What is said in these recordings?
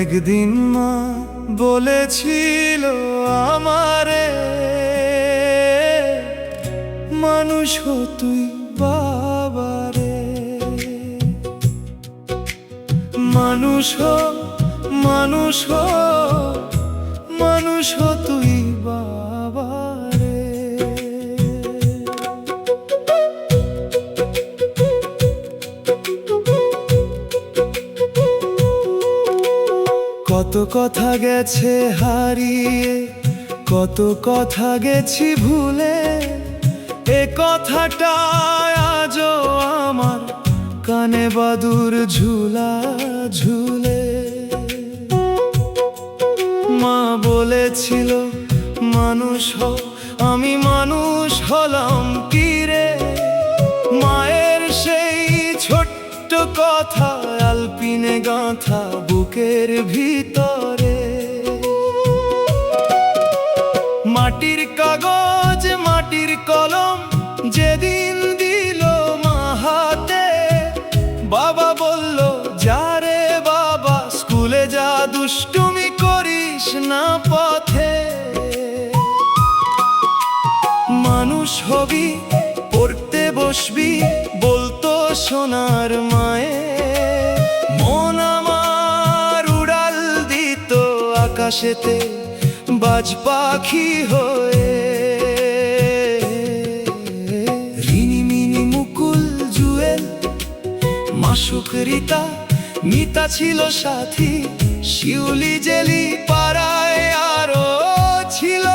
একদিন মা বলেছিল আমারে, মানুষ হ তুই বাবারে, মানুষ হ, মানুষ হ, মানুষ হ তুই বাবারে। কত কথা গেছে হারিয়ে, কত কথা গেছি ভুলে, এ কথাটা আজও আমার কানে বাদুর ঝুলা ঝুলে। মা বলেছিল মানুষ হ, আমি মানুষ হলাম কি রে? মায়ের সেই ছোট্ট কথা আলপিনে গাঁথা বুকের ভিতরে। মাটির কাগজ মাটির কলম যেদিন দিল মা হাতে, বাবা বলল যা রে বাবা স্কুলে যা, দুষ্টুমি করিস না পথে। মানুষ হবি পড়তে বসবি বলতো সোনার মায়ে, মন আমার উড়াল দিত আকাশেতে বাজ পাখি হয়ে। রিনিমিনি মুকুল জুয়েল মাসুক রীতা মিতা ছিল সাথী, শিউলি জেলি পাড়ায় আরো ছিল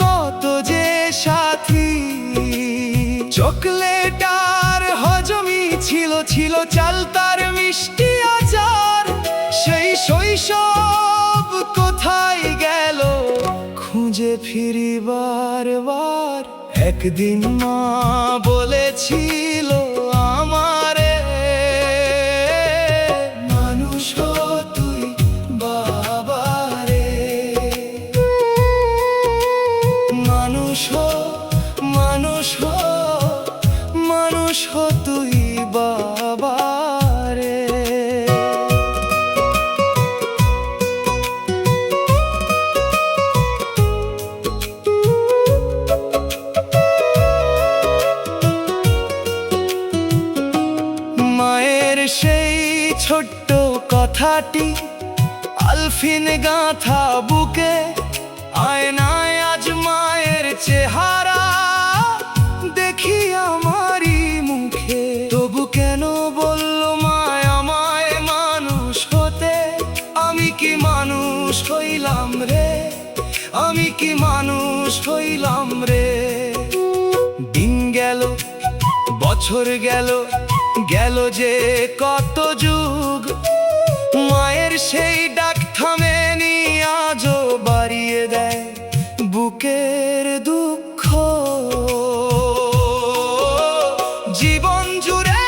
কত যে সাথী। চকলেট আর হজমি ছিল, ছিল চালতার মিষ্টি আচার। সেই শৈশব কোথায় গেল খুঁজে ফিরি বারবার। একদিন মা বলেছিল আমারে, মানুষ হ তুই বাবারে, মানুষ হ, মানুষ হ, মানুষ হ তুই বাবারে। মায়ের সেই ছোট্ট কথাটি আলফিন গাঁথা বুকে, আয়নায় আজ মায়ের চেহারা দেখি আমারই মুখে। তবু কেন বলল মায় আমায় মানুষ হতে? আমি কি মানুষ হইলাম রে? আমি কি মানুষ হইলাম রে? দিন গেল বছর গেল, গেল যে কত যুগ, মায়ের সেই ডাক থামেনি আজও বাড়িয়ে দেয় বুকের দুঃখ। জীবন জুড়ে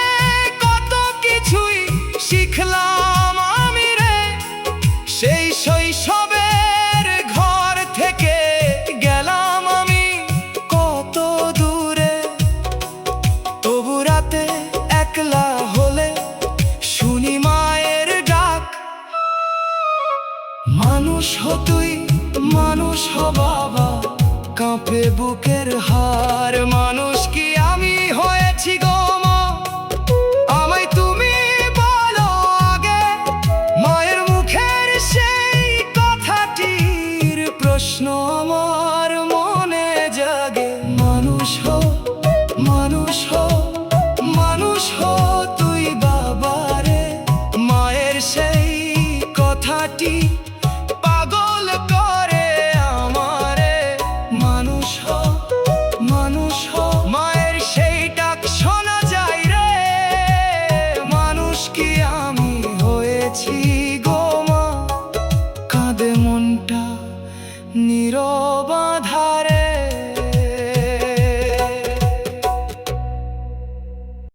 কত কিছুই শিখলাম আমি রে, সেই শৈশবের ঘর থেকে গেলাম আমি কত দূরে। তবু রাতে একলা হলে শুনি মায়ের ডাক, মানুষ হ তুই মানুষ হ বাবা, কাঁপে বুকের হার। মানুষ কি আমি হয়েছি গো মা? আমায় তুমি বলো আগে, মায়ের মুখের সেই কথাটির প্রশ্ন